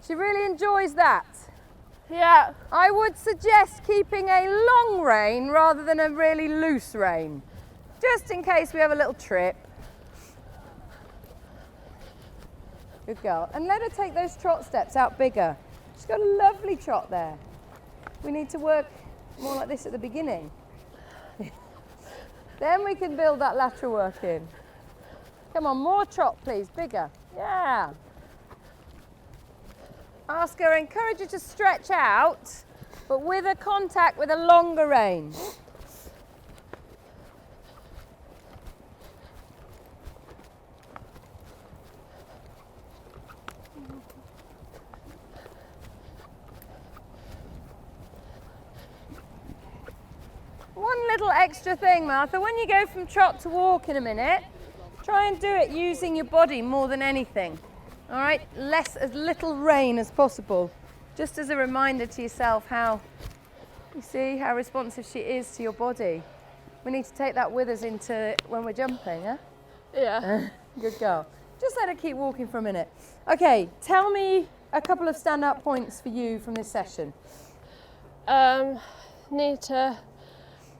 She really enjoys that. Yeah. I would suggest keeping a long rein rather than a really loose rein, just in case we have a little trip. Good girl. And let her take those trot steps out bigger. She's got a lovely trot there. We need to work more like this at the beginning. Then we can build that lateral work in. Come on, more trot please, bigger. Yeah. Ask her, encourage her to stretch out, but with a contact with a longer rein. One little extra thing, Martha, when you go from trot to walk in a minute, try and do it using your body more than anything. All right, as little rein as possible, just as a reminder to yourself how, you see how responsive she is to your body. We need to take that with us into when we're jumping, huh? Yeah. Good girl. Just let her keep walking for a minute. Okay, tell me a couple of standout points for you from this session. Need to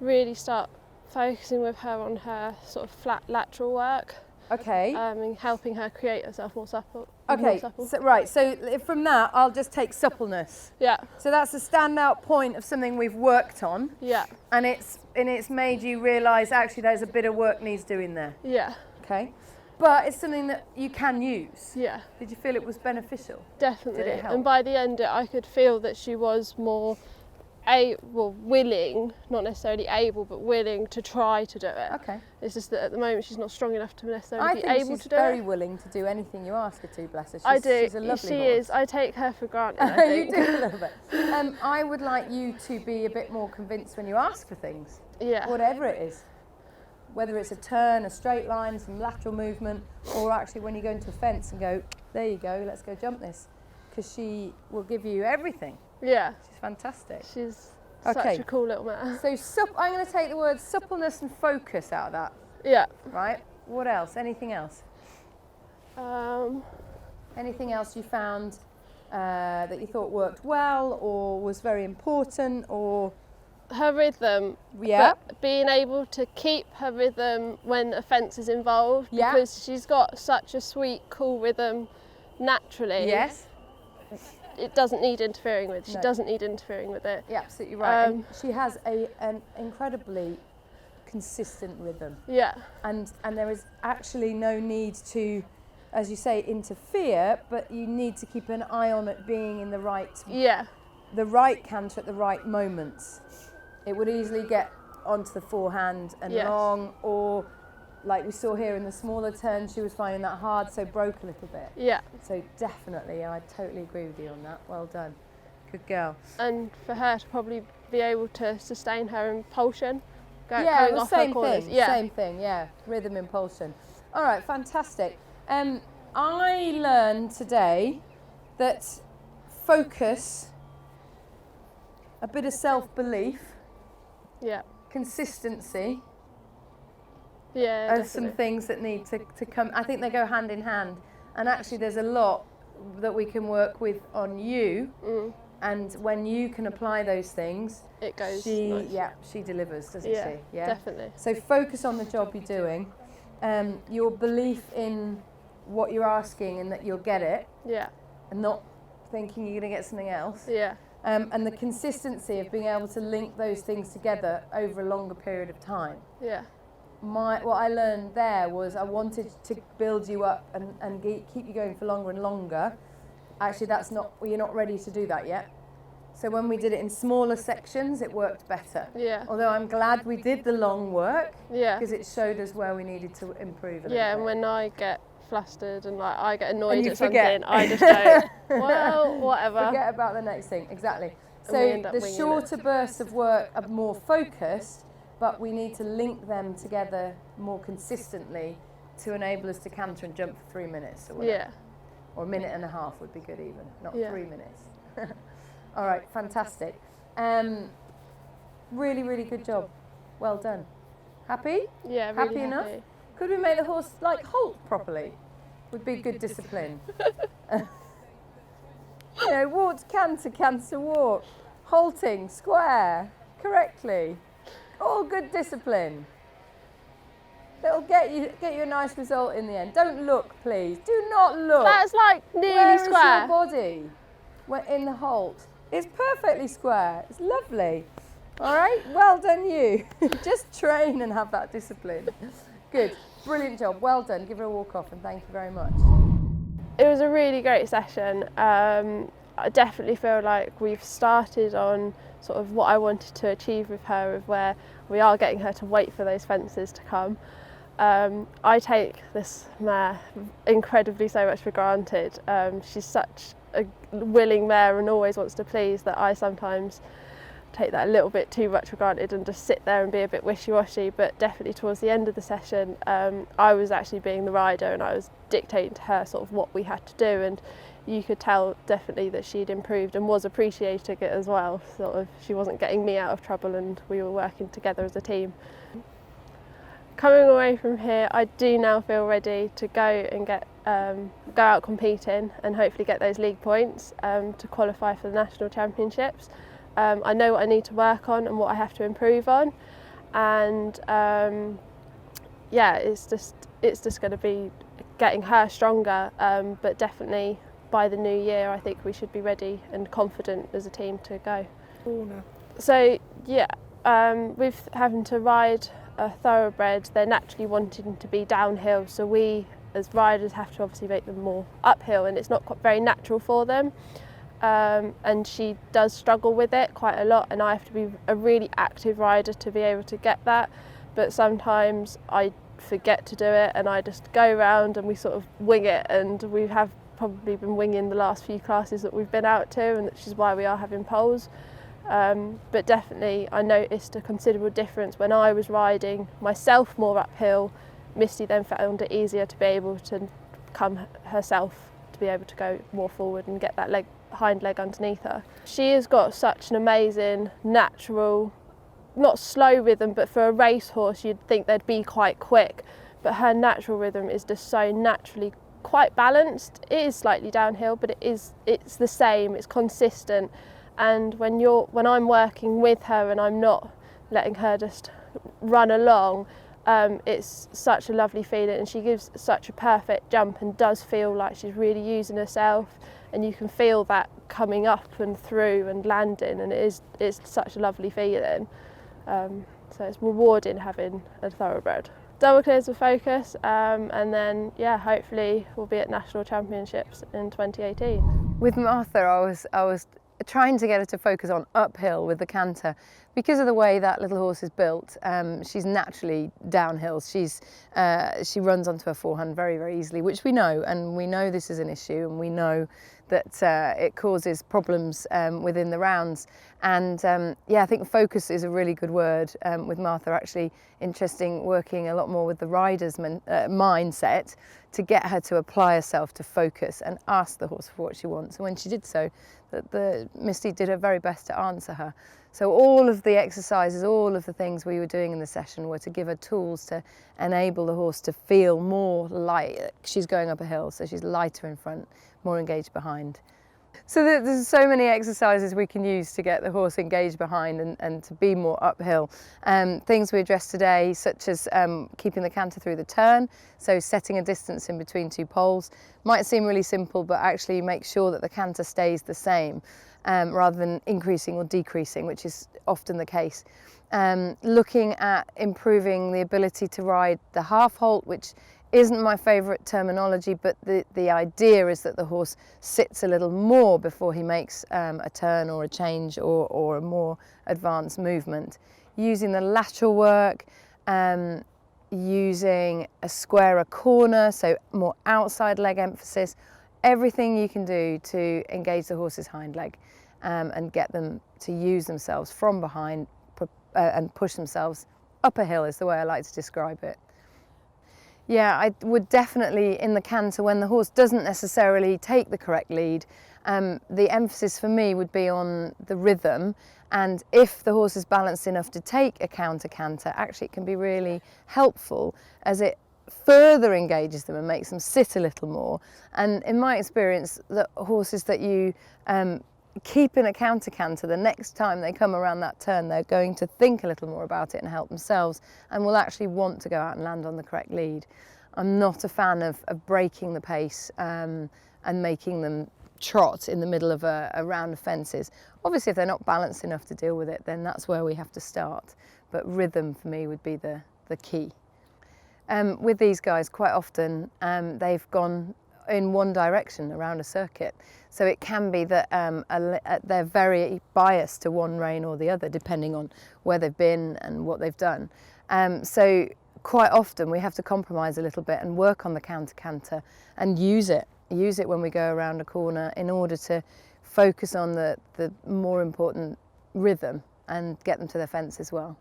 really start focusing with her on her sort of flat lateral work. Okay. And helping her create herself more supple. Okay, so from that I'll just take suppleness. Yeah. So that's a standout point of something we've worked on. Yeah. And it's made you realise actually there's a bit of work needs doing there. Yeah. Okay. But it's something that you can use. Yeah. Did you feel it was beneficial? Definitely. Did it help? And by the end I could feel that she was more willing, not necessarily able, but willing to try to do it. Okay. It's just that at the moment she's not strong enough to necessarily be able to do it. I think she's very willing to do anything you ask her to, bless her. She's a lovely She horse. is. I take her for granted, I think. You do a little bit. I would like you to be a bit more convinced when you ask for things. Yeah. Whatever it is. Whether it's a turn, a straight line, some lateral movement, or actually when you go into a fence and go, there you go, let's go jump this. Because she will give you everything. Yeah. She's fantastic. She's Okay. such a cool little mare. So I'm going to take the word suppleness and focus out of that. Yeah. Right? What else? Anything else? Anything else you found that you thought worked well or was very important or? Her rhythm. Yeah. But being able to keep her rhythm when a fence is involved. Yeah. Because she's got such a sweet, cool rhythm naturally. Yes. It doesn't need interfering with. She No. doesn't need interfering with it. You're absolutely right. And she has an incredibly consistent rhythm. Yeah. And there is actually no need to, as you say, interfere, but you need to keep an eye on it being in the right canter at the right moments. It would easily get onto the forehand and long, or like we saw here in the smaller turn, she was finding that hard, so broke a little bit. Yeah. So definitely, I totally agree with you on that. Well done. Good girl. And for her to probably be able to sustain her impulsion, going off same her corners. thing. Same thing. Yeah, rhythm, impulsion. All right, fantastic. I learned today that focus, a bit of self-belief, consistency, are some things that need to come. I think they go hand in hand, and actually there's a lot that we can work with on you, and when you can apply those things, it goes. She delivers, doesn't she? Yeah, definitely. So focus on the job you're doing, your belief in what you're asking and that you'll get it, and not thinking you're going to get something else. And the consistency of being able to link those things together over a longer period of time. What I learned there was I wanted to build you up and keep you going for longer and longer. Actually, you're not ready to do that yet. So when we did it in smaller sections, it worked better. Although I'm glad we did the long work, because it showed us where we needed to improve a little bit. And when I get flustered and I get annoyed at forget. something, I just go, well, whatever. Forget about the next thing, exactly. So the shorter bursts of work are more focused, but we need to link them together more consistently to enable us to canter and jump for 3 minutes or whatever. Or a minute and a half would be good even, not 3 minutes. All right, fantastic. Really, really good job. Well done. Happy? Yeah, really happy enough? Could we make the horse like halt properly? Would be good discipline. You know, walked canter, canter, walk. Halting, square, correctly. All good discipline. That'll get you a nice result in the end. Don't look, please. Do not look. That's like nearly square. Where is your body? When in the halt. It's perfectly square. It's lovely. All right, well done you. Just train and have that discipline. Good, brilliant job. Well done. Give her a walk off and thank you very much. It was a really great session. I definitely feel like we've started on sort of what I wanted to achieve with her, of where we are getting her to wait for those fences to come. I take this mare incredibly so much for granted. She's such a willing mare and always wants to please that I sometimes take that a little bit too much for granted and just sit there and be a bit wishy-washy. But definitely towards the end of the session, I was actually being the rider and I was dictating to her sort of what we had to do, and you could tell definitely that she'd improved and was appreciating it as well. Sort of, she wasn't getting me out of trouble and we were working together as a team. Coming away from here, I do now feel ready to go and go out competing and hopefully get those league points to qualify for the national championships. I know what I need to work on and what I have to improve on, and yeah, it's just going to be getting her stronger. But definitely by the new year, I think we should be ready and confident as a team to go. So yeah, with having to ride a thoroughbred, they're naturally wanting to be downhill, so we as riders have to obviously make them more uphill, and it's not quite very natural for them. And she does struggle with it quite a lot, and I have to be a really active rider to be able to get that. But sometimes I forget to do it and I just go around and we sort of wing it, and we have probably been winging the last few classes that we've been out to, and which is why we are having poles. But definitely I noticed a considerable difference when I was riding myself more uphill. Misty then found it easier to be able to come herself, to be able to go more forward and get that hind leg underneath her. She has got such an amazing natural, not slow rhythm, but for a racehorse you'd think they'd be quite quick, but her natural rhythm is just so naturally quite balanced. It is slightly downhill, but it's the same, it's consistent. And when I'm working with her and I'm not letting her just run along, it's such a lovely feeling, and she gives such a perfect jump and does feel like she's really using herself, and you can feel that coming up and through and landing, and it's such a lovely feeling. So it's rewarding having a thoroughbred. Double clears with focus, and then yeah, hopefully we'll be at national championships in 2018. With Martha, I was trying to get her to focus on uphill with the canter. Because of the way that little horse is built, she's naturally downhill. She runs onto her forehand very, very easily, which we know, and we know this is an issue, and we know that it causes problems within the rounds. And yeah, I think focus is a really good word with Martha. Actually, interesting working a lot more with the rider's mindset to get her to apply herself to focus and ask the horse for what she wants. And when she did so, the Misty did her very best to answer her. So all of the exercises, all of the things we were doing in the session were to give her tools to enable the horse to feel more light. She's going up a hill, so she's lighter in front, more engaged behind. So there's so many exercises we can use to get the horse engaged behind and to be more uphill. Things we addressed today, such as keeping the canter through the turn, so setting a distance in between two poles. Might seem really simple, but actually make sure that the canter stays the same rather than increasing or decreasing, which is often the case. Looking at improving the ability to ride the half halt, which isn't my favourite terminology, but the idea is that the horse sits a little more before he makes a turn or a change or a more advanced movement. Using the lateral work, using a squarer corner, so more outside leg emphasis, everything you can do to engage the horse's hind leg and get them to use themselves from behind and push themselves up a hill is the way I like to describe it. Yeah, I would definitely, in the canter, when the horse doesn't necessarily take the correct lead, the emphasis for me would be on the rhythm, and if the horse is balanced enough to take a counter canter, actually it can be really helpful as it further engages them and makes them sit a little more. And in my experience, the horses that you keep in a counter-canter, the next time they come around that turn, they're going to think a little more about it and help themselves, and will actually want to go out and land on the correct lead. I'm not a fan of breaking the pace and making them trot in the middle of a round of fences. Obviously, if they're not balanced enough to deal with it, then that's where we have to start. But rhythm for me would be the key. With these guys, quite often they've gone in one direction around a circuit. So it can be that they're very biased to one rein or the other, depending on where they've been and what they've done. So quite often we have to compromise a little bit and work on the counter-canter and use it when we go around a corner in order to focus on the more important rhythm and get them to their fence as well.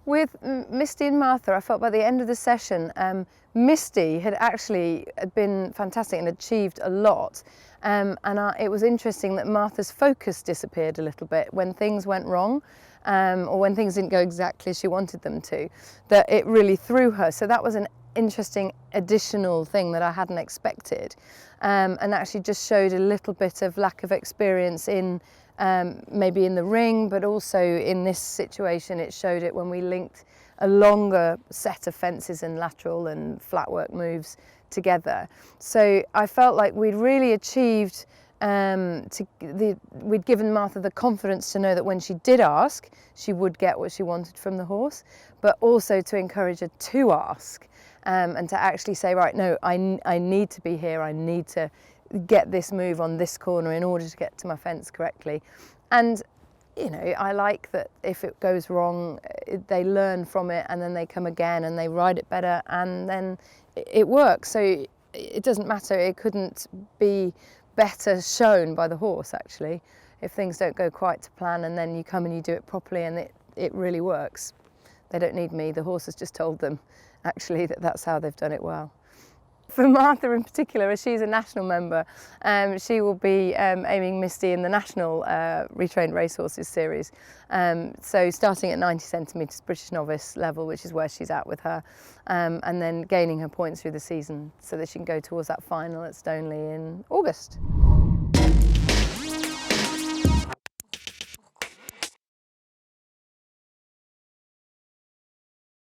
With Misty and Martha, I felt by the end of the session, Misty had actually been fantastic and achieved a lot. It was interesting that Martha's focus disappeared a little bit when things went wrong, or when things didn't go exactly as she wanted them to, that it really threw her. So that was an interesting additional thing that I hadn't expected, and actually just showed a little bit of lack of experience in maybe in the ring, but also in this situation it showed it when we linked a longer set of fences and lateral and flat work moves together. So I felt like we'd really achieved, we'd given Martha the confidence to know that when she did ask, she would get what she wanted from the horse, but also to encourage her to ask and to actually say, right, no, I need to be here, I need to get this move on this corner in order to get to my fence correctly. And you know, I like that if it goes wrong, they learn from it and then they come again and they ride it better and then it works. So it doesn't matter, it couldn't be better shown by the horse actually. If things don't go quite to plan and then you come and you do it properly and it really works. They don't need me, the horse has just told them actually that that's how they've done it well. For Martha in particular, as she's a national member, she will be aiming Misty in the national Retrained Racehorses series. So starting at 90 centimetres British novice level, which is where she's at with her, and then gaining her points through the season so that she can go towards that final at Stoneleigh in August.